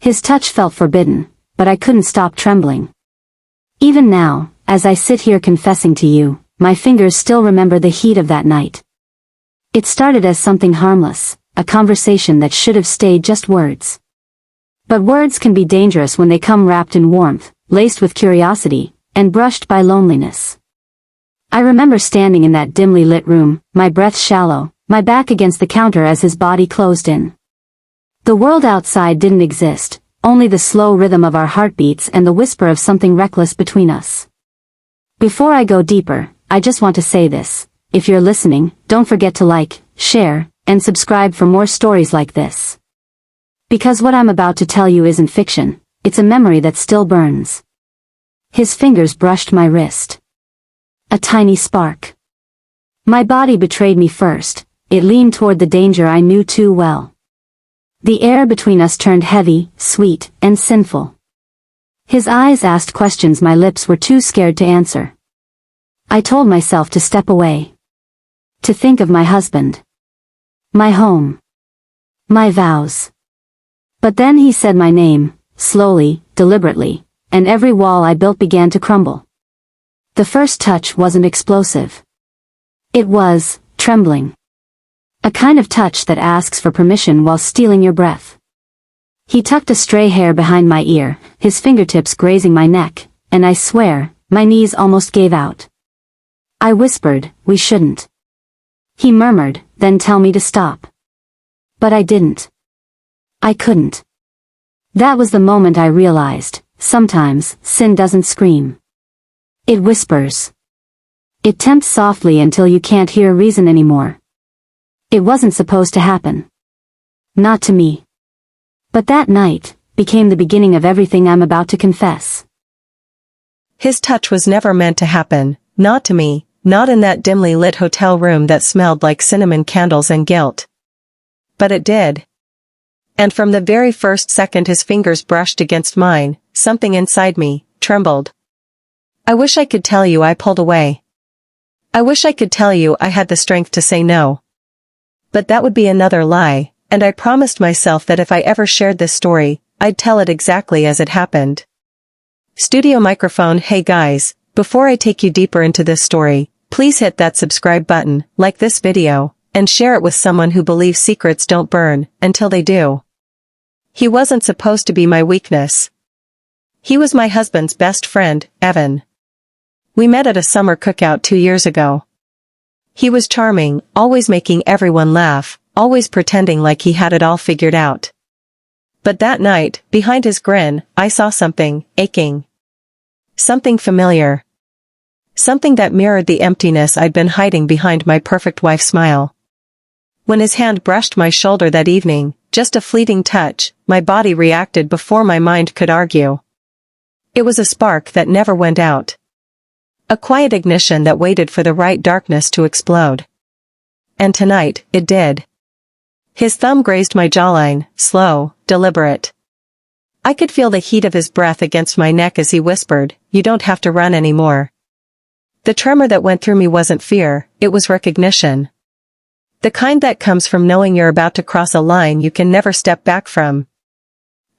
His touch felt forbidden, but I couldn't stop trembling. Even now, as I sit here confessing to you, my fingers still remember the heat of that night. It started as something harmless, a conversation that should have stayed just words. But words can be dangerous when they come wrapped in warmth, laced with curiosity, and brushed by loneliness. I remember standing in that dimly lit room, my breath shallow, my back against the counter as his body closed in. The world outside didn't exist, only the slow rhythm of our heartbeats and the whisper of something reckless between us. Before I go deeper, I just want to say this: if you're listening, don't forget to like, share, and subscribe for more stories like this. Because what I'm about to tell you isn't fiction, it's a memory that still burns. His fingers brushed my wrist. A tiny spark. My body betrayed me first, it leaned toward the danger I knew too well. The air between us turned heavy, sweet, and sinful. His eyes asked questions my lips were too scared to answer. I told myself to step away. To think of my husband. My home. My vows. But then he said my name, slowly, deliberately, and every wall I built began to crumble. The first touch wasn't explosive. It was trembling. A kind of touch that asks for permission while stealing your breath. He tucked a stray hair behind my ear, his fingertips grazing my neck, and I swear, my knees almost gave out. I whispered, "We shouldn't." He murmured, "Then tell me to stop." But I didn't. I couldn't. That was the moment I realized, sometimes, sin doesn't scream. It whispers. It tempts softly until you can't hear reason anymore. It wasn't supposed to happen. Not to me. But that night became the beginning of everything I'm about to confess. His touch was never meant to happen, not to me, not in that dimly lit hotel room that smelled like cinnamon candles and guilt. But it did. And from the very first second his fingers brushed against mine, something inside me trembled. I wish I could tell you I pulled away. I wish I could tell you I had the strength to say no. But that would be another lie, and I promised myself that if I ever shared this story, I'd tell it exactly as it happened. Studio microphone. Hey guys, before I take you deeper into this story, please hit that subscribe button, like this video, and share it with someone who believes secrets don't burn, until they do. He wasn't supposed to be my weakness. He was my husband's best friend, Evan. We met at a summer cookout 2 years ago. He was charming, always making everyone laugh, always pretending like he had it all figured out. But that night, behind his grin, I saw something aching. Something familiar. Something that mirrored the emptiness I'd been hiding behind my perfect wife smile. When his hand brushed my shoulder that evening, just a fleeting touch, my body reacted before my mind could argue. It was a spark that never went out. A quiet ignition that waited for the right darkness to explode. And tonight, it did. His thumb grazed my jawline, slow, deliberate. I could feel the heat of his breath against my neck as he whispered, "You don't have to run anymore." The tremor that went through me wasn't fear, it was recognition. The kind that comes from knowing you're about to cross a line you can never step back from.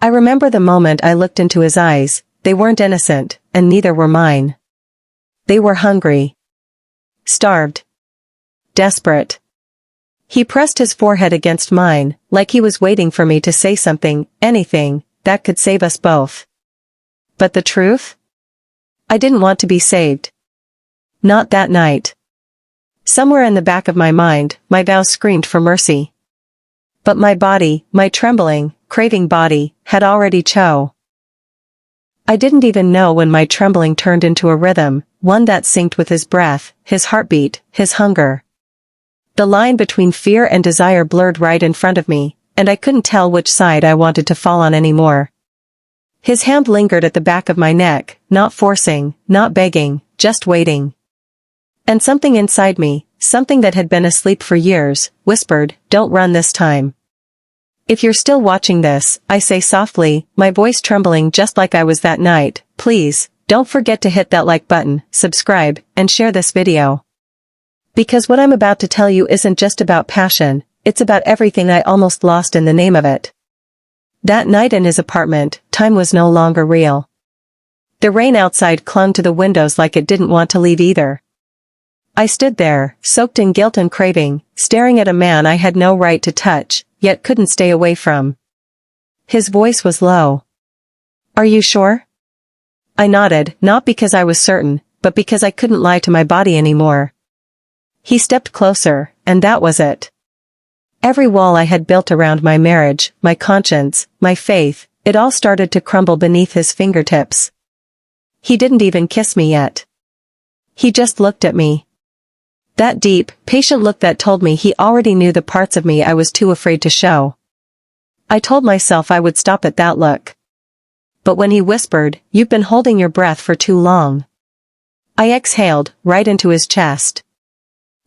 I remember the moment I looked into his eyes. They weren't innocent, and neither were mine. They were hungry. Starved. Desperate. He pressed his forehead against mine, like he was waiting for me to say something, anything, that could save us both. But the truth? I didn't want to be saved. Not that night. Somewhere in the back of my mind, my vows screamed for mercy. But my body, my trembling, craving body, had already chose. I didn't even know when my trembling turned into a rhythm, one that synced with his breath, his heartbeat, his hunger. The line between fear and desire blurred right in front of me, and I couldn't tell which side I wanted to fall on anymore. His hand lingered at the back of my neck, not forcing, not begging, just waiting. And something inside me, something that had been asleep for years, whispered, "Don't run this time." If you're still watching this, I say softly, my voice trembling just like I was that night, please, don't forget to hit that like button, subscribe, and share this video. Because what I'm about to tell you isn't just about passion, it's about everything I almost lost in the name of it. That night in his apartment, time was no longer real. The rain outside clung to the windows like it didn't want to leave either. I stood there, soaked in guilt and craving, staring at a man I had no right to touch, yet couldn't stay away from. His voice was low. "Are you sure?" I nodded, not because I was certain, but because I couldn't lie to my body anymore. He stepped closer, and that was it. Every wall I had built around my marriage, my conscience, my faith, it all started to crumble beneath his fingertips. He didn't even kiss me yet. He just looked at me. That deep, patient look that told me he already knew the parts of me I was too afraid to show. I told myself I would stop at that look. But when he whispered, "You've been holding your breath for too long," I exhaled, right into his chest.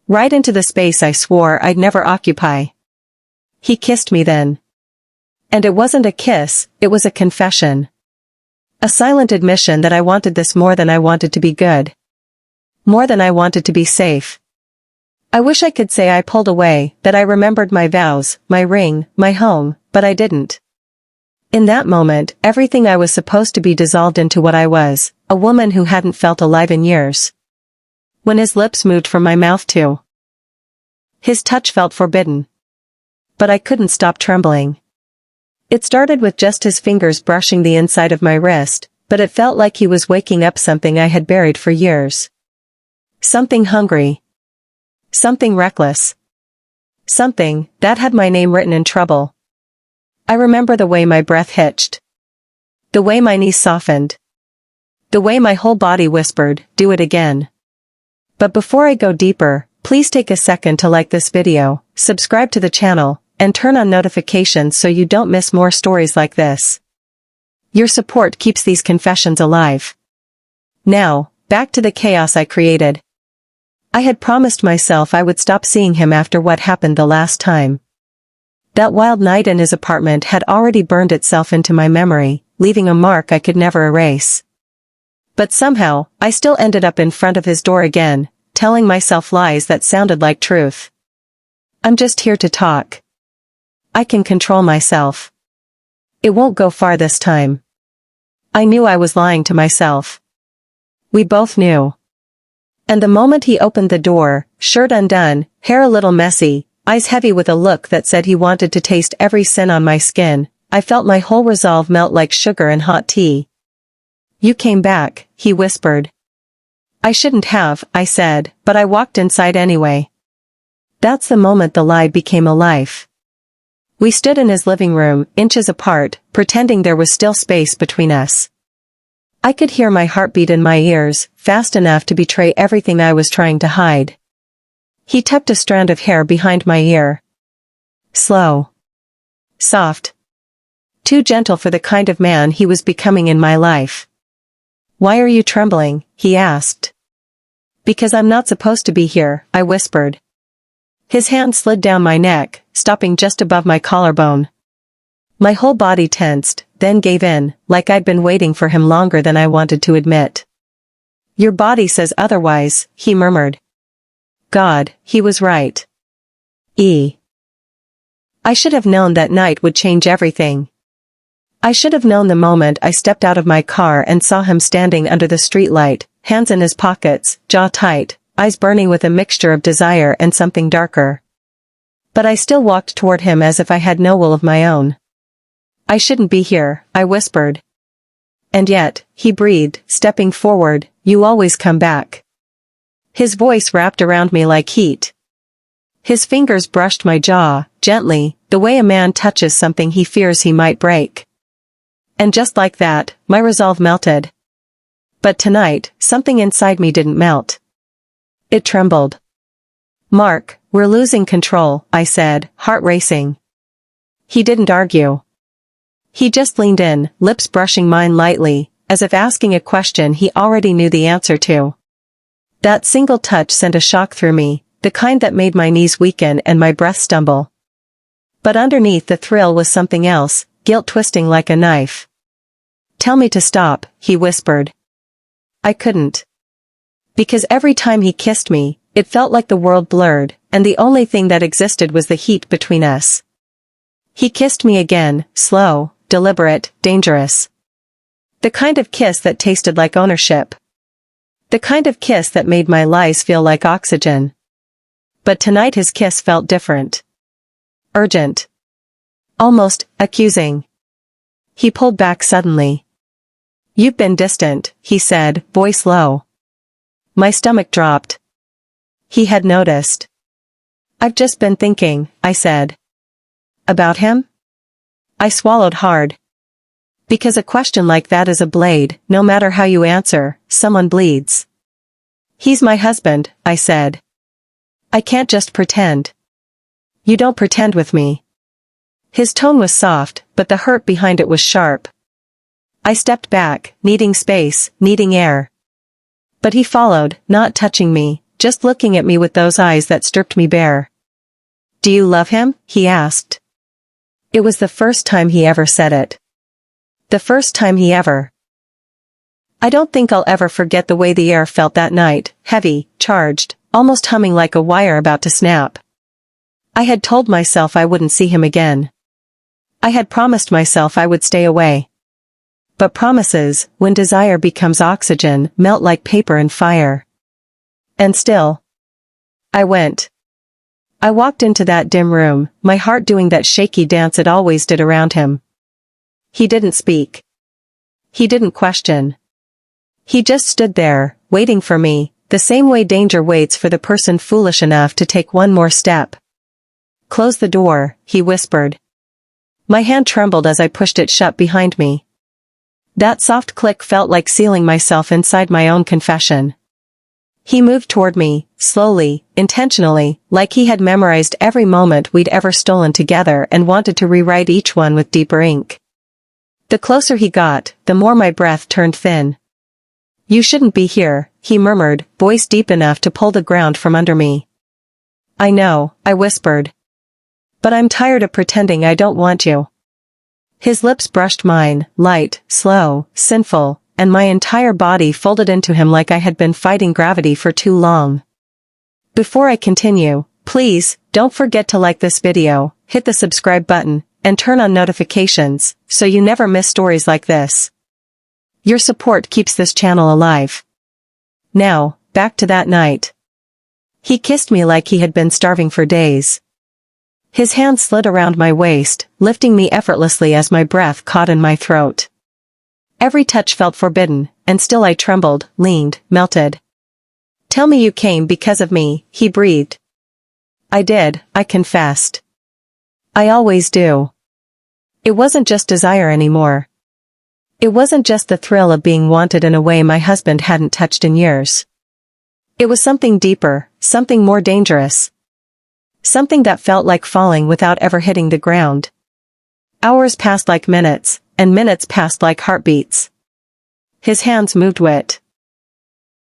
Right into the space I swore I'd never occupy. He kissed me then. And it wasn't a kiss, it was a confession. A silent admission that I wanted this more than I wanted to be good. More than I wanted to be safe. I wish I could say I pulled away, that I remembered my vows, my ring, my home, but I didn't. In that moment, everything I was supposed to be dissolved into what I was, a woman who hadn't felt alive in years. When his lips moved from my mouth too. His touch felt forbidden. But I couldn't stop trembling. It started with just his fingers brushing the inside of my wrist, but it felt like he was waking up something I had buried for years. Something hungry. Something reckless. Something that had my name written in trouble. I remember the way my breath hitched. The way my knees softened. The way my whole body whispered, "Do it again." But before I go deeper, please take a second to like this video, subscribe to the channel, and turn on notifications so you don't miss more stories like this. Your support keeps these confessions alive. Now, back to the chaos I created. I had promised myself I would stop seeing him after what happened the last time. That wild night in his apartment had already burned itself into my memory, leaving a mark I could never erase. But somehow, I still ended up in front of his door again, telling myself lies that sounded like truth. I'm just here to talk. I can control myself. It won't go far this time. I knew I was lying to myself. We both knew. And the moment he opened the door, shirt undone, hair a little messy, eyes heavy with a look that said he wanted to taste every sin on my skin, I felt my whole resolve melt like sugar in hot tea. "You came back," he whispered. "I shouldn't have," I said, but I walked inside anyway. That's the moment the lie became a life. We stood in his living room, inches apart, pretending there was still space between us. I could hear my heartbeat in my ears, fast enough to betray everything I was trying to hide. He tucked a strand of hair behind my ear. Slow. Soft. Too gentle for the kind of man he was becoming in my life. "Why are you trembling?" he asked. "Because I'm not supposed to be here," I whispered. His hand slid down my neck, stopping just above my collarbone. My whole body tensed, then gave in, like I'd been waiting for him longer than I wanted to admit. "Your body says otherwise," he murmured. God, he was right. I should have known that night would change everything. I should have known the moment I stepped out of my car and saw him standing under the streetlight, hands in his pockets, jaw tight, eyes burning with a mixture of desire and something darker. But I still walked toward him as if I had no will of my own. "I shouldn't be here," I whispered. "And yet," he breathed, stepping forward, "you always come back." His voice wrapped around me like heat. His fingers brushed my jaw, gently, the way a man touches something he fears he might break. And just like that, my resolve melted. But tonight, something inside me didn't melt. It trembled. "Mark, we're losing control," I said, heart racing. He didn't argue. He just leaned in, lips brushing mine lightly, as if asking a question he already knew the answer to. That single touch sent a shock through me, the kind that made my knees weaken and my breath stumble. But underneath the thrill was something else, guilt twisting like a knife. "Tell me to stop," he whispered. I couldn't. Because every time he kissed me, it felt like the world blurred, and the only thing that existed was the heat between us. He kissed me again, slow, deliberate, dangerous. The kind of kiss that tasted like ownership. The kind of kiss that made my lies feel like oxygen. But tonight his kiss felt different. Urgent. Almost accusing. He pulled back suddenly. "You've been distant," he said, voice low. My stomach dropped. He had noticed. "I've just been thinking," I said. "About him?" I swallowed hard. Because a question like that is a blade, no matter how you answer, someone bleeds. "He's my husband," I said. "I can't just pretend." "You don't pretend with me." His tone was soft, but the hurt behind it was sharp. I stepped back, needing space, needing air. But he followed, not touching me, just looking at me with those eyes that stripped me bare. "Do you love him?" he asked. It was the first time he ever said it. The first time he ever. I don't think I'll ever forget the way the air felt that night, heavy, charged, almost humming like a wire about to snap. I had told myself I wouldn't see him again. I had promised myself I would stay away. But promises, when desire becomes oxygen, melt like paper in fire. And still, I went. I walked into that dim room, my heart doing that shaky dance it always did around him. He didn't speak. He didn't question. He just stood there, waiting for me, the same way danger waits for the person foolish enough to take one more step. "Close the door," he whispered. My hand trembled as I pushed it shut behind me. That soft click felt like sealing myself inside my own confession. He moved toward me, slowly, intentionally, like he had memorized every moment we'd ever stolen together and wanted to rewrite each one with deeper ink. The closer he got, the more my breath turned thin. "You shouldn't be here," he murmured, voice deep enough to pull the ground from under me. "I know," I whispered. "But I'm tired of pretending I don't want you." His lips brushed mine, light, slow, sinful, and my entire body folded into him like I had been fighting gravity for too long. Before I continue, please, don't forget to like this video, hit the subscribe button, and turn on notifications, so you never miss stories like this. Your support keeps this channel alive. Now, back to that night. He kissed me like he had been starving for days. His hand slid around my waist, lifting me effortlessly as my breath caught in my throat. Every touch felt forbidden, and still I trembled, leaned, melted. "Tell me you came because of me," he breathed. "I did," I confessed. "I always do." It wasn't just desire anymore. It wasn't just the thrill of being wanted in a way my husband hadn't touched in years. It was something deeper, something more dangerous. Something that felt like falling without ever hitting the ground. Hours passed like minutes, and minutes passed like heartbeats. His hands moved wet.